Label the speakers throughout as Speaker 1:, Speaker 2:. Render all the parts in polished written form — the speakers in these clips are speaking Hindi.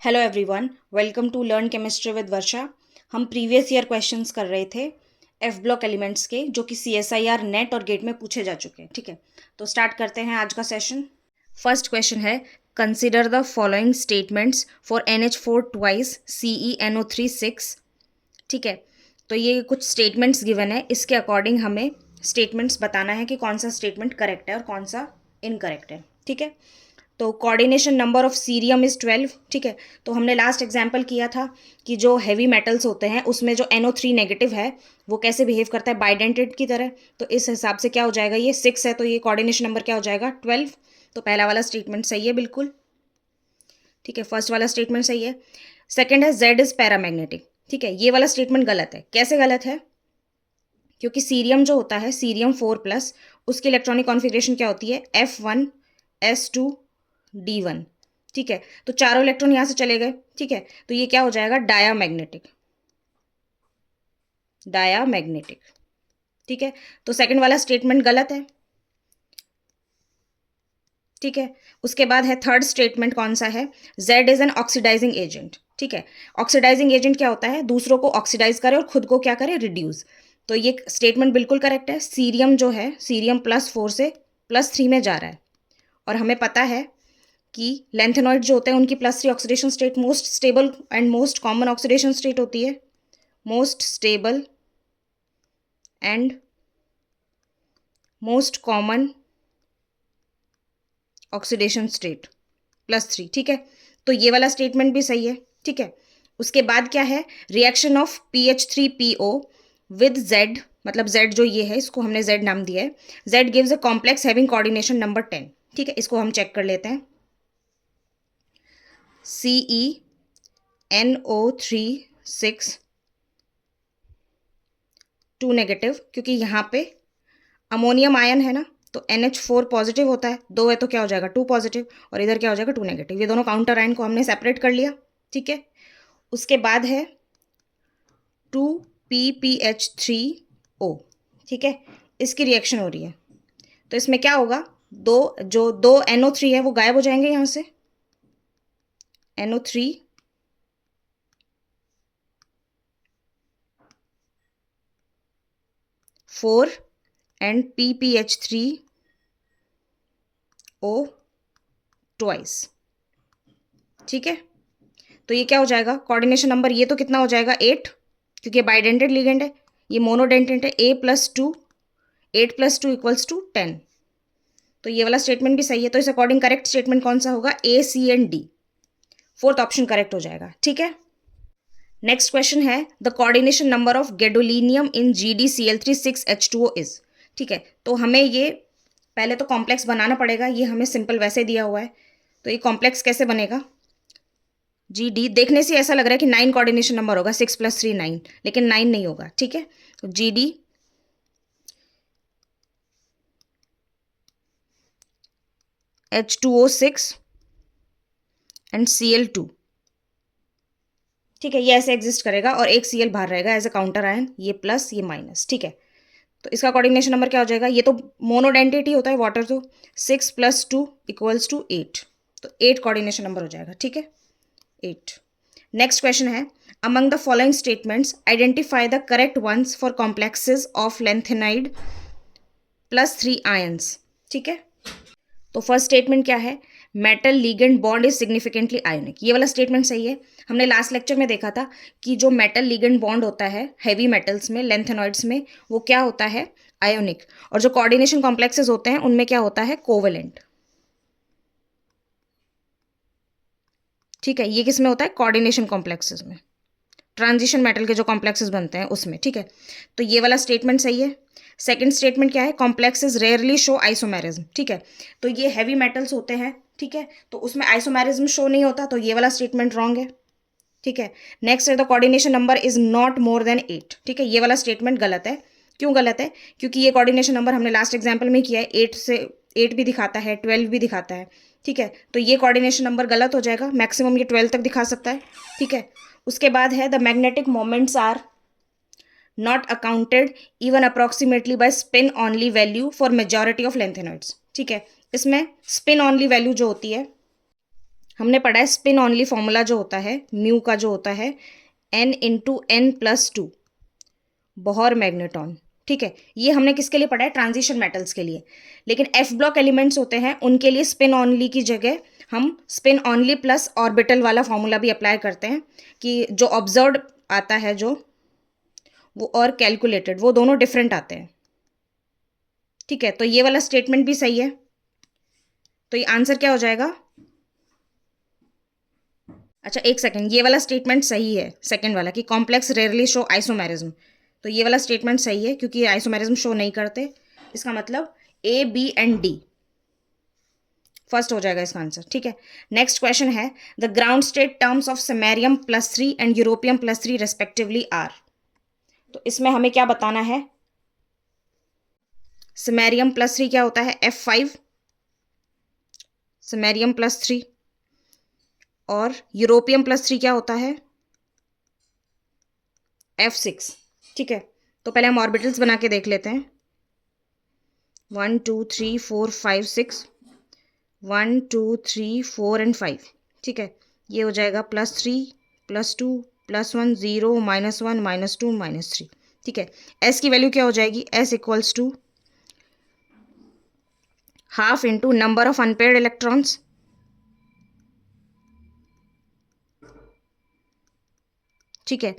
Speaker 1: Hello everyone, welcome to learn chemistry with Varsha. हम प्रीवियस ईयर क्वेश्चंस कर रहे थे एफ ब्लॉक एलिमेंट्स के, जो कि CSIR नेट और गेट में पूछे जा चुके हैं। ठीक है, तो स्टार्ट करते हैं आज का सेशन। फर्स्ट क्वेश्चन है, consider the following statements for NH4 twice CeNO3 6। ठीक है, तो ये कुछ स्टेटमेंट्स गिवन है, इसके अकॉर्डिंग हमें स्टेटमेंट्स बताना है कि कौन सा स्टेटमेंट करेक्ट है और कौन सा इनकरेक्ट है। ठीक है, तो coordination number of cerium is 12। ठीक है, तो हमने लास्ट एग्जाम्पल किया था कि जो हैवी मेटल्स होते हैं उसमें जो NO3 नेगेटिव है वो कैसे बिहेव करता है, बाइडेंटेट की तरह। तो इस हिसाब से क्या हो जाएगा, ये 6 है तो ये कोऑर्डिनेशन नंबर क्या हो जाएगा, 12। तो पहला वाला स्टेटमेंट सही है बिल्कुल। ठीक है, फर्स्ट वाला स्टेटमेंट सही है। सेकेंड है, Z इज पैरामैग्नेटिक। ठीक है, ये वाला स्टेटमेंट गलत है। कैसे गलत है? क्योंकि सीरियम जो होता है सीरियम 4+, उसकी इलेक्ट्रॉनिक कॉन्फ़िगरेशन क्या होती है, F1s2d1। ठीक है, तो चारों इलेक्ट्रॉन यहां से चले गए। ठीक है, तो ये क्या हो जाएगा, डायामैग्नेटिक। डायामैग्नेटिक। ठीक है, तो सेकंड वाला स्टेटमेंट गलत है। ठीक है, उसके बाद है थर्ड स्टेटमेंट, कौन सा है, Z is an oxidising agent. ठीक है, ऑक्सीडाइजिंग एजेंट क्या होता है, दूसरों को ऑक्सीडाइज करे और खुद को क्या करे, रिड्यूस। तो ये स्टेटमेंट बिल्कुल करेक्ट है। सीरियम जो है सीरियम +4 से +3 में जा रहा है, और हमें पता है कि लेंथेनॉइड जो होते हैं उनकी +3 oxidation state most stable and most common oxidation state होती है। Most stable and most common oxidation state +3। ठीक है, तो ये वाला स्टेटमेंट भी सही है। ठीक है, उसके बाद क्या है, reaction of PH3PO with Z, मतलब Z जो ये है इसको हमने Z नाम दिया है। Z gives a complex having coordination number 10। ठीक है, इसको हम चेक कर लेते हैं। CeNO3 6 2 नेगेटिव, क्योंकि यहाँ पे अमोनियम आयन है ना, तो NH4 पॉजिटिव होता है, 2 है तो क्या हो जाएगा, 2 पॉजिटिव, और इधर क्या हो जाएगा, 2 नेगेटिव। ये दोनों काउंटर आयन को हमने सेपरेट कर लिया। ठीक है, उसके बाद है 2PPH3O। ठीक है, इसकी रिएक्शन हो रही है, तो इसमें क्या होगा, दो NO3 है वो गायब हो जाएंगे यहाँ से। NO3 4 and PPH3O twice. ठीक है, तो ये क्या हो जाएगा, कोऑर्डिनेशन नंबर ये तो कितना हो जाएगा, 8, क्योंकि बाइडेंटेड लिगेंड है, ये मोनोडेंटेड है। 8 + 2 = 10। तो ये वाला स्टेटमेंट भी सही है। तो इस अकॉर्डिंग करेक्ट स्टेटमेंट कौन सा होगा, A, C and D, fourth option correct हो जाएगा। ठीक है, नेक्स्ट क्वेश्चन है, the coordination number of gadolinium in GdCl3 6H2O is. ठीक है, तो हमें ये पहले तो कॉम्प्लेक्स बनाना पड़ेगा, ये हमें सिंपल वैसे दिया हुआ है, तो ये कॉम्प्लेक्स कैसे बनेगा, GD देखने से ऐसा लग रहा है कि 9 कोऑर्डिनेशन नंबर होगा, 6 + 3 9, लेकिन 9 नहीं होगा। ठीक है, तो GD H2O6 एंड Cl2। ठीक है, ये ऐसे एग्जिस्ट करेगा और एक Cl बाहर रहेगा एज अ काउंटर आयन, ये प्लस ये माइनस। ठीक है, तो इसका कोऑर्डिनेशन नंबर क्या हो जाएगा, ये तो मोनोडेंटिटी होता है वाटर, तो 6 + 2 = 8, तो 8 कोऑर्डिनेशन नंबर हो जाएगा। ठीक है, 8। नेक्स्ट क्वेश्चन है, among the following statements identify the correct ones for complexes of lanthanide +3 ions. ठीक है, तो फर्स्ट स्टेटमेंट क्या है, metal ligand bond is significantly ionic. ये वाला स्टेटमेंट सही है। हमने लास्ट लेक्चर में देखा था कि जो मेटल लीगेंड बॉन्ड होता है हैवी मेटल्स में, लेंथेनॉइड्स में, वो क्या होता है, आयोनिक। और जो कोऑर्डिनेशन कॉम्प्लेक्सेस होते हैं उनमें क्या होता है, कोवेलेंट। ठीक है, ये किस में होता है, कोऑर्डिनेशन कॉम्प्लेक्सेस में, ट्रांजिशन मेटल के जो कॉम्प्लेक्सेस बनते हैं उसमें। ठीक है, तो ये वाला स्टेटमेंट सही है। सेकंड स्टेटमेंट क्या है, कॉम्प्लेक्सेस रेयरली शो आइसोमेरिज्म। ठीक है, तो ये हैवी मेटल्स होते हैं, ठीक है, तो उसमें आइसोमेरिज्म शो नहीं होता, तो ये वाला स्टेटमेंट रॉन्ग है। ठीक है, नेक्स्ट है, the coordination number is not more than 8। ठीक है, ये वाला स्टेटमेंट गलत है। क्यों गलत है, क्योंकि ये कोऑर्डिनेशन नंबर हमने लास्ट एग्जाम्पल में किया है, 8 भी दिखाता है, 12 भी दिखाता है। ठीक है, तो ये कोऑर्डिनेशन नंबर गलत हो जाएगा, मैक्सिमम ये 12 तक दिखा सकता है। ठीक है, उसके बाद है, the magnetic moments are not accounted even approximately by spin only value for majority of lanthanoids. ठीक है, इसमें स्पिन ऑनली वैल्यू जो होती है हमने पढ़ा है स्पिन ऑनली फॉर्मूला जो होता है म्यू का जो होता है n×n+2 बोहर मैग्नेटॉन, ठीक है। ये हमने किसके लिए पढ़ा है? ट्रांजिशन मेटल्स के लिए। लेकिन एफ ब्लॉक एलिमेंट्स होते हैं उनके लिए स्पिन ऑनली की जगह हम स्पिन ऑनली प्लस ऑर्बिटल वाला फॉर्मूला भी अप्लाई करते हैं कि जो ऑब्जर्व्ड आता है जो वो और कैलकुलेटेड, वो दोनों डिफरेंट आते हैं, ठीक है। तो ये वाला स्टेटमेंट भी सही है। तो ये आंसर क्या हो जाएगा? अच्छा एक सेकंड, ये वाला स्टेटमेंट सही है, सेकंड वाला कि कॉम्प्लेक्स रेयरली शो आइसोमेरिज्म। तो ये वाला स्टेटमेंट सही है क्योंकि ये आइसोमेरिज्म शो नहीं करते। इसका मतलब A, B and D first हो जाएगा इसका आंसर, ठीक है। नेक्स्ट क्वेश्चन है the ground state terms of samarium and europium respectively are. तो इसमें हमें क्या बताना है? समैरियम+3 क्या होता है? F5 समैरियम+3, और यूरोपियम+3 क्या होता है? F6, ठीक है। तो पहले हम ऑर्बिटल्स बना के देख लेते हैं। 1 2 3 4 5 6, 1 2 3 4 एंड 5, ठीक है। ये हो जाएगा +3 +2 +1 0 -1 -2 -3, ठीक है। एस की वैल्यू क्या हो जाएगी? S equals to half into number of unpaired electrons, ठीक है।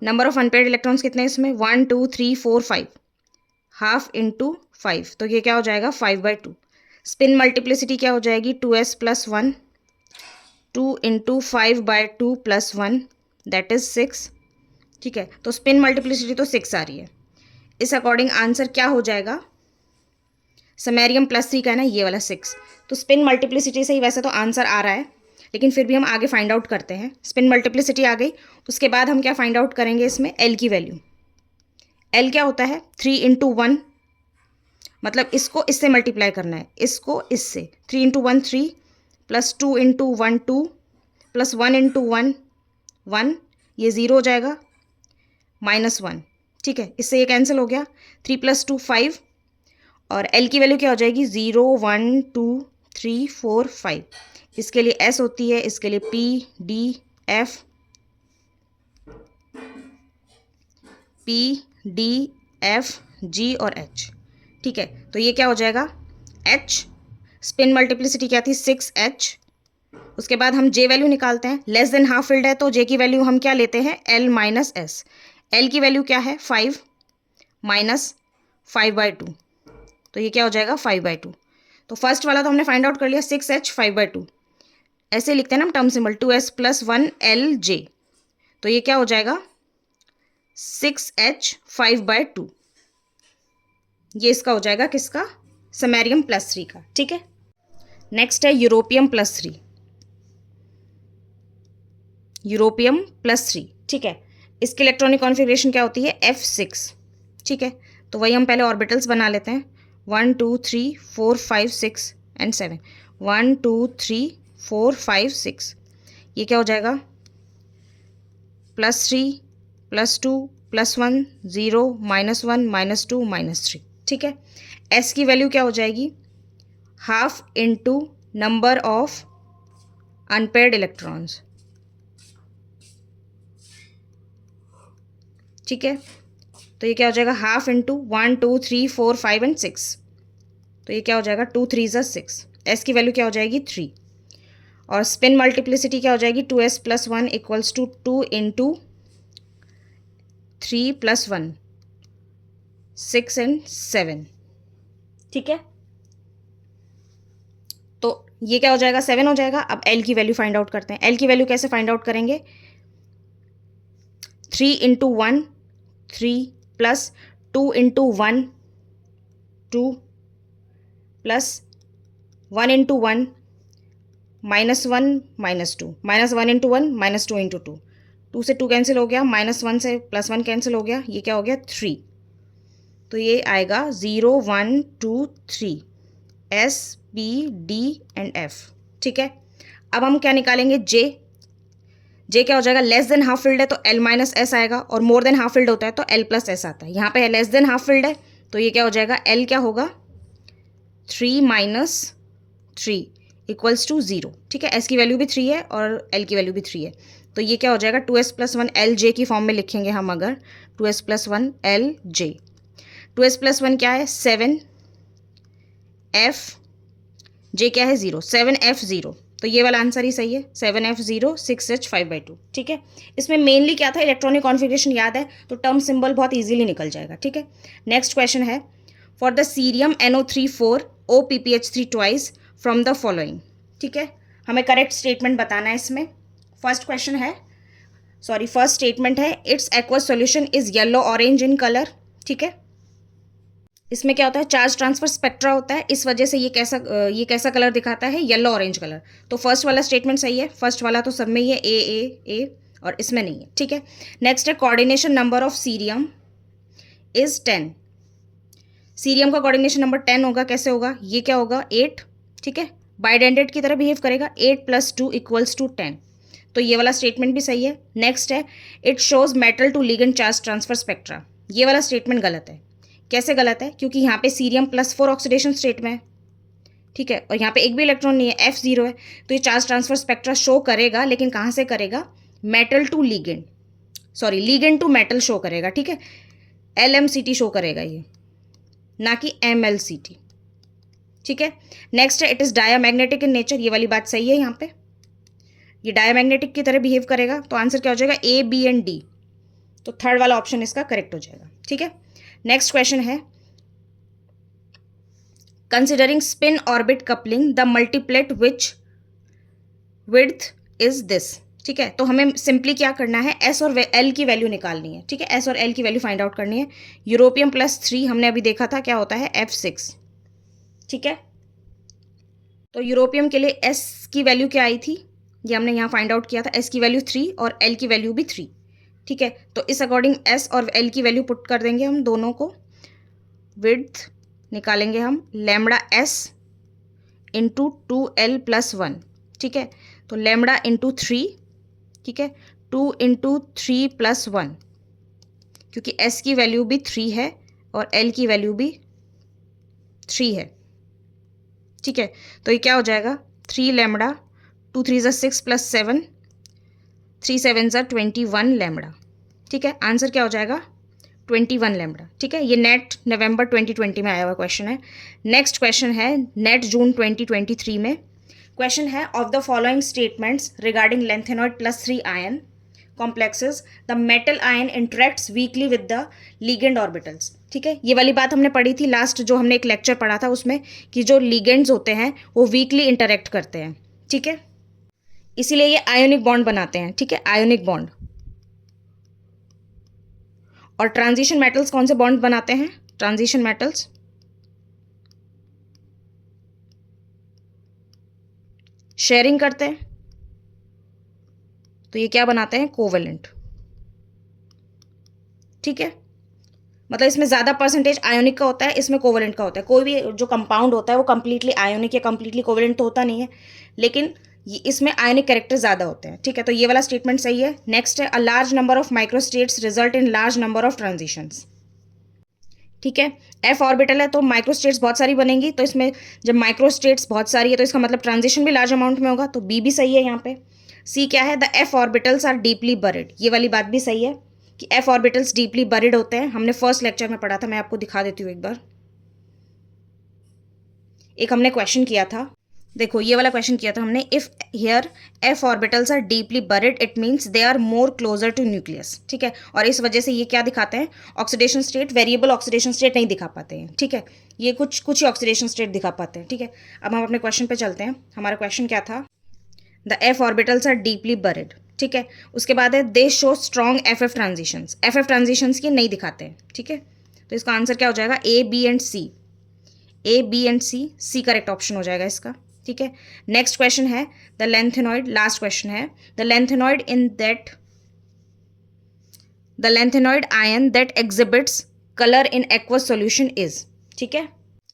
Speaker 1: नंबर ऑफ अनपेयर्ड इलेक्ट्रॉन्स कितने हैं इसमें? 1 2 3 4 5, हाफ इंटू 5, तो ये क्या हो जाएगा? 5/2। स्पिन मल्टीप्लिसिटी क्या हो जाएगी? 2s+1, 2 इंटू 5/2 +1 दैट इज 6, ठीक है। तो स्पिन मल्टीप्लिसिटी तो 6 आ रही है। इस अकॉर्डिंग आंसर क्या हो जाएगा? समैरियम+3 का है ना ये वाला 6। तो स्पिन मल्टीप्लिसिटी से ही वैसे तो आंसर आ रहा है, लेकिन फिर भी हम आगे फाइंड आउट करते हैं। स्पिन मल्टीप्लिसिटी आ गई, उसके बाद हम क्या फाइंड आउट करेंगे? इसमें एल की वैल्यू। एल क्या होता है? 3 इंटू 1, मतलब इसको इससे मल्टीप्लाई करना है, इसको इससे। 3 इंटू 1 3, +2 इंटू 1 2, +1 इंटू 1 1, ये 0 हो जाएगा, -1, ठीक है। इससे ये कैंसिल हो गया। 3 + 2 5, और एल की वैल्यू क्या हो जाएगी? 0 1 2 3 4 5। इसके लिए एस होती है, इसके लिए P D F, P D F G और एच, ठीक है। तो ये क्या हो जाएगा? एच, स्पिन मल्टीप्लिसिटी क्या थी? 6h। उसके बाद हम जे वैल्यू निकालते हैं, लेस देन हाफ फिल्ड है तो जे की वैल्यू हम क्या लेते हैं? L minus S. एल की वैल्यू क्या है? 5 माइनस 5/2, तो ये क्या हो जाएगा? 5/2। तो फर्स्ट वाला तो हमने फाइंड आउट कर लिया, 6h 5/2। ऐसे लिखते हैं ना हम टर्म सिंबल, 2s+1 LJ। तो ये क्या हो जाएगा? 6h 5/2। ये इसका हो जाएगा किसका? समैरियम+3 का, ठीक है। नेक्स्ट है यूरोपियम+3। यूरोपियम+3, ठीक है। इसकी इलेक्ट्रॉनिक कॉन्फ़िगरेशन क्या होती है? F6, ठीक है। तो वही हम पहले ऑर्बिटल्स बना लेते हैं। 1 2 3 4 5 6 एंड 7, 1 2 3 4 5 6। ये क्या हो जाएगा? +3 +2 +1 0 -1 -2 -3, ठीक है। एस की वैल्यू क्या हो जाएगी? Half into number of unpaired electrons, ठीक है। तो ये क्या हो जाएगा? हाफ इंटू 1 2 3 4 5 एंड 6, तो ये क्या हो जाएगा? 2 3 ज़ा 6। एस की वैल्यू क्या हो जाएगी? 3। और स्पिन मल्टीप्लिसिटी क्या हो जाएगी? 2s+1 equals to 2 into 3 + 1 6 and 7, ठीक है। तो ये क्या हो जाएगा? 7 हो जाएगा। अब एल की वैल्यू फाइंड आउट करते हैं। एल की वैल्यू कैसे फाइंड आउट करेंगे? 3 into 1 3 plus 2 into 1 2 plus 1 into 1 -1 -2, -1 into 1 -2 into 2, 2 से 2 कैंसिल हो गया, -1 से +1 कैंसिल हो गया, ये क्या हो गया? 3। तो ये आएगा 0 1 2 3 S P D and F, ठीक है। अब हम क्या निकालेंगे? जे क्या हो जाएगा? लेस देन हाफ फिल्ड है तो L माइनस एस आएगा, और मोर देन हाफ फिल्ड होता है तो L प्लस एस आता है। यहाँ पे लेस देन हाफ फिल्ड है तो ये क्या हो जाएगा? L क्या होगा? 3 - 3 इक्वल्स टू 0, ठीक है। एस की वैल्यू भी 3 है और एल की वैल्यू भी 3 है, तो ये क्या हो जाएगा 2s+1 एल जे की फॉर्म में लिखेंगे हम अगर 2s+1 एल जे। 2s+1 क्या है 7, एफ जे क्या है 0, 7f0, तो ये वाला आंसर ही सही है 7f0 6h5/2, ठीक है। इसमें मेनली क्या था, इलेक्ट्रॉनिक कॉन्फ़िगरेशन याद है तो टर्म सिंबल बहुत इजीली निकल जाएगा, ठीक है। नेक्स्ट क्वेश्चन है for the cerium NO3 4 OPPH3 twice from the following, ठीक है। हमें करेक्ट स्टेटमेंट बताना है इसमें। फर्स्ट स्टेटमेंट है its aqueous solution is yellow orange in colour, ठीक है। इसमें क्या होता है, चार्ज ट्रांसफर स्पेक्ट्रा होता है, इस वजह से ये कैसा कलर दिखाता है, येलो ऑरेंज कलर। तो फर्स्ट वाला स्टेटमेंट सही है, फर्स्ट वाला तो सब में ही है ए और इसमें नहीं है, ठीक है। नेक्स्ट है coordination number of cerium is 10। Cerium का कोऑर्डिनेशन नंबर 10 होगा, कैसे होगा, ये क्या होगा 8, ठीक है। बाइडेंडेड की तरह बिहेव करेगा, 8 + 2 = 10, तो ये वाला स्टेटमेंट भी सही है। नेक्स्ट है it shows metal to ligand charge transfer spectra, ये वाला स्टेटमेंट गलत है। कैसे गलत है, क्योंकि यहाँ पे सीरियम +4 ऑक्सीडेशन स्टेट में है, ठीक है, और यहाँ पे एक भी इलेक्ट्रॉन नहीं है, F0 है, तो ये चार्ज ट्रांसफर स्पेक्ट्रा शो करेगा, लेकिन कहाँ से करेगा, metal to ligand, sorry ligand to metal show करेगा, ठीक है। LMCT शो करेगा ये, ना कि MLCT, ठीक है। नेक्स्ट है it is diamagnetic in nature, ये वाली बात सही है, यहाँ पे ये डायामैग्नेटिक की तरह बिहेव करेगा, तो आंसर क्या हो जाएगा A, B एंड D, तो थर्ड वाला ऑप्शन इसका करेक्ट हो जाएगा, ठीक है। नेक्स्ट क्वेश्चन है considering spin orbit coupling the multiplet which width is this, ठीक है। तो हमें सिंपली क्या करना है, एस और एल की वैल्यू निकालनी है, ठीक है। एस और एल की वैल्यू फाइंड आउट करनी है। यूरोपियम +3 हमने अभी देखा था क्या होता है F6, ठीक है। तो यूरोपियम के लिए एस की वैल्यू क्या आई थी, ये हमने यहाँ फाइंड आउट किया था, एस की वैल्यू 3 और एल की वैल्यू भी 3, ठीक है। तो इस अकॉर्डिंग एस और एल की वैल्यू पुट कर देंगे हम दोनों को, विड्थ निकालेंगे हम लैम्बडा एस इंटू 2l+1, ठीक है। तो लैम्बडा इंटू 3, ठीक है, 2 × 3+1, क्योंकि एस की वैल्यू भी 3 है और एल की वैल्यू भी 3 है, ठीक है। तो ये क्या हो जाएगा 3 लैम्बडा, 2 3 = 6 + 7, 3 7 = 21 लैम्बडा, ठीक है। आंसर क्या हो जाएगा 21 लैम्बडा, ठीक है। ये नेट नवंबर 2020 में आया हुआ क्वेश्चन है। नेक्स्ट क्वेश्चन है नेट जून 2023 में। क्वेश्चन है of the following statements regarding lanthanoid +3 ion complexes the metal ion interacts weekly with the ligand orbitals, ठीक है। ये वाली बात हमने पढ़ी थी लास्ट, जो हमने एक लेक्चर पढ़ा था उसमें, कि जो लिगेंड्स होते हैं वो वीकली इंटरेक्ट करते हैं, ठीक है। इसीलिए ये आयोनिक बॉन्ड बनाते हैं, ठीक है, आयोनिक बॉन्ड। और ट्रांजिशन मेटल्स कौन से बॉन्ड बनाते हैं, ट्रांजिशन मेटल्स शेयरिंग करते हैं, तो ये क्या बनाते हैं, कोवेलेंट, ठीक है। मतलब इसमें ज़्यादा परसेंटेज आयोनिक का होता है, इसमें कोवेलेंट का होता है। कोई भी जो कंपाउंड होता है वो कंप्लीटली आयोनिक या कंप्लीटली कोवेलेंट तो होता नहीं है, लेकिन इसमें आयोनिक कैरेक्टर ज़्यादा होते हैं, ठीक है। तो ये वाला स्टेटमेंट सही है। नेक्स्ट है a large number of microstates result in large number of transitions, ठीक है। एफ ऑर्बिटल है तो माइक्रोस्टेट्स बहुत सारी बनेंगी, तो इसमें जब माइक्रोस्टेट्स बहुत सारी है तो इसका मतलब ट्रांजिशन भी लार्ज अमाउंट में होगा, तो बी भी सही है यहाँ पे। सी क्या है, the f orbitals are deeply buried, ये वाली बात भी सही है कि एफ ऑर्बिटल्स डीपली बरिड होते हैं, हमने फर्स्ट लेक्चर में पढ़ा था, मैं आपको दिखा देती हूँ एक बार। एक हमने क्वेश्चन किया था, देखो ये वाला क्वेश्चन किया था हमने, if here f orbitals are deeply buried it means they are more closer to nucleus, ठीक है। और इस वजह से ये क्या दिखाते हैं, oxidation state, variable oxidation state नहीं दिखा पाते हैं, ठीक है। ये कुछ ही ऑक्सीडेशन स्टेट दिखा पाते हैं, ठीक है। अब हम अपने क्वेश्चन पे चलते हैं। हमारा क्वेश्चन क्या था, the f orbitals are deeply buried, ठीक है। उसके बाद है they show strong f transitions, f transitions की नहीं दिखाते हैं, ठीक है। तो इसका आंसर क्या हो जाएगा, A B and C, A B and C, C correct option हो जाएगा इसका, ठीक है। नेक्स्ट क्वेश्चन है द लेंथेनॉइड, लास्ट क्वेश्चन है the lanthanoid ion that exhibits colour in aqueous solution is, ठीक है।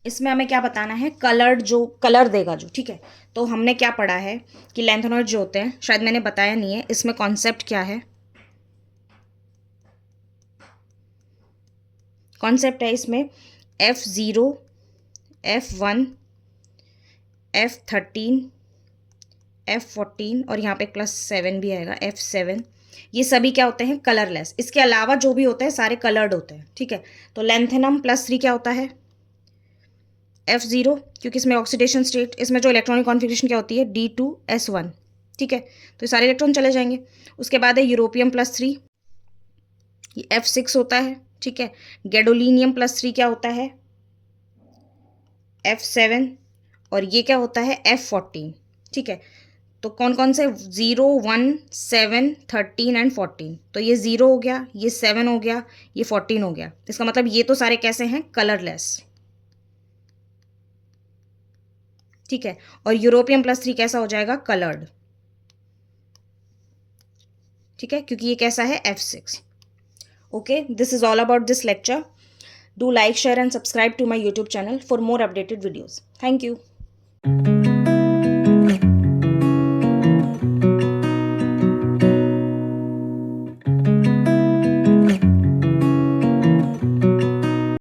Speaker 1: इसमें हमें क्या बताना है, कलर्ड जो कलर देगा जो, ठीक है। तो हमने क्या पढ़ा है कि लेंथेनॉइड जो होते हैं, शायद मैंने बताया नहीं है, इसमें कॉन्सेप्ट क्या है, कॉन्सेप्ट है इसमें F0 F1 F13 F14 और यहाँ पे +7 भी आएगा F7। ये सभी क्या होते हैं? कलरलेस। इसके अलावा जो भी होते हैं सारे कलर्ड होते हैं, ठीक है। तो लेंथेनम +3 क्या होता है? F0, क्योंकि इसमें ऑक्सीडेशन स्टेट, इसमें जो इलेक्ट्रॉनिक कॉन्फ़िगरेशन क्या होती है? D2S1, ठीक है। तो ये सारे इलेक्ट्रॉन चले जाएंगे। उसके बाद है यूरोपियम +3, ये F6 होता है, ठीक है। गैडोलिनियम +3 क्या होता है? F7। और ये क्या होता है? F14, ठीक है। तो कौन कौन से? 0, 1, 7, 13 एंड 14। तो ये 0 हो गया, ये 7 हो गया, ये 14 हो गया। इसका मतलब ये तो सारे कैसे हैं? कलरलेस, ठीक है। और यूरोपियम +3 कैसा हो जाएगा? कलर्ड, ठीक है, क्योंकि ये कैसा है? F6। Okay, this is all about this lecture. Do like, share and subscribe to my YouTube channel for more updated videos. Thank you.